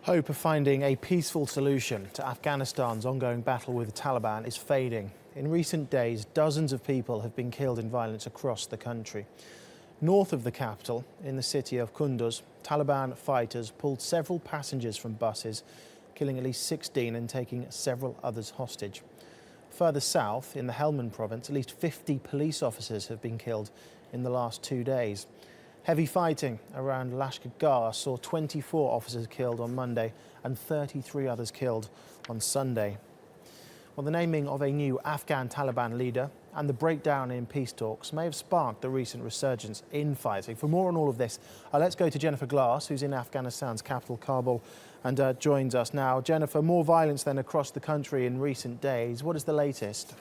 Hope of finding a peaceful solution to Afghanistan's ongoing battle with the Taliban is fading. In recent days, dozens of people have been killed in violence across the country. North of the capital, in the city of Kunduz, Taliban fighters pulled several passengers from buses, killing at least 16 and taking several others hostage. Further south, in the Helmand province, at least 50 police officers have been killed in the last 2 days. Heavy fighting around Glasse saw 24 officers killed on Monday and 33 others killed on Sunday. Well, the naming of a new Afghan Taliban leader and the breakdown in peace talks may have sparked the recent resurgence in fighting. For more on all of this, let's go to Jennifer Glasse, who's in Afghanistan's capital, Kabul, and joins us now. Jennifer, more violence then across the country in recent days. What is the latest?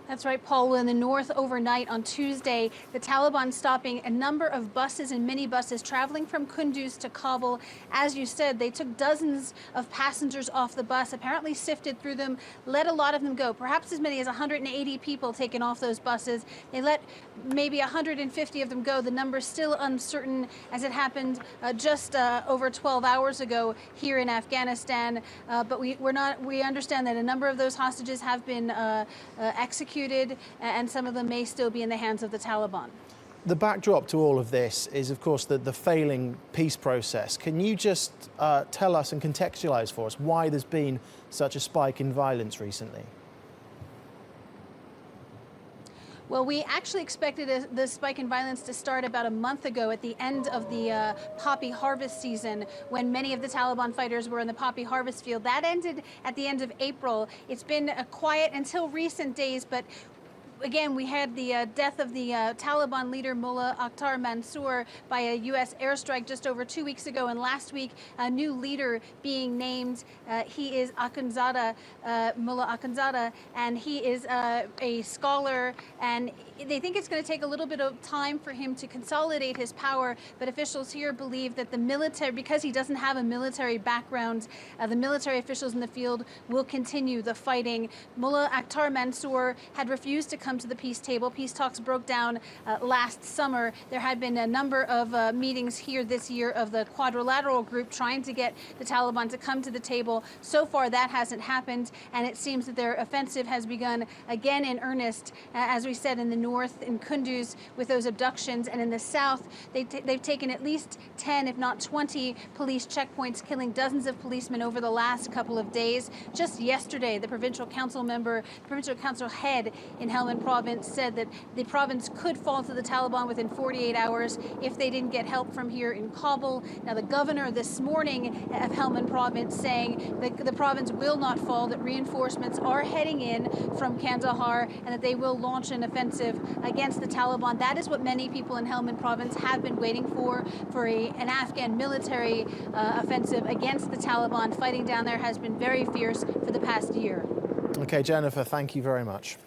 That's right, Paul. In the north overnight on Tuesday, the Taliban stopping a number of buses and minibuses traveling from Kunduz to Kabul. As you said, they took dozens of passengers off the bus, apparently sifted through them, let a lot of them go. Perhaps as many as 180 people taken off those buses. They let maybe 150 of them go. The number's still uncertain, as it happened just over 12 hours ago here in Afghanistan. But we understand that a number of those hostages have been executed, and some of them may still be in the hands of the Taliban. The backdrop to all of this is, of course, the failing peace process. Can you just tell us and contextualize for us why there's been such a spike in violence recently? Well, we actually expected the spike in violence to start about a month ago at the end of the poppy harvest season, when many of the Taliban fighters were in the poppy harvest field. That ended at the end of April. It's been quiet until recent days, but again, we had the death of the Taliban leader Mullah Akhtar Mansour by a U.S. airstrike just over 2 weeks ago, and last week a new leader being named. He is Mullah Akhundzada, and he is a scholar, and they think it's going to take a little bit of time for him to consolidate his power, but officials here believe that the military, because he doesn't have a military background, the military officials in the field will continue the fighting. Mullah Akhtar Mansour had refused to come to the peace table. Peace talks broke down last summer. There had been a number of meetings here this year of the quadrilateral group trying to get the Taliban to come to the table. So far, that hasn't happened, and it seems that their offensive has begun again in earnest, as we said, in the north, in Kunduz, with those abductions, and in the south, they've taken at least 10, if not 20, police checkpoints, killing dozens of policemen over the last couple of days. Just yesterday, the provincial council head in Helmand province said that the province could fall to the Taliban within 48 hours if they didn't get help from here in Kabul. Now, the governor this morning of Helmand province saying that the province will not fall, that reinforcements are heading in from Kandahar, and that they will launch an offensive against the Taliban. That is what many people in Helmand province have been waiting for an Afghan military offensive against the Taliban. Fighting down there has been very fierce for the past year. Okay, Jennifer, thank you very much.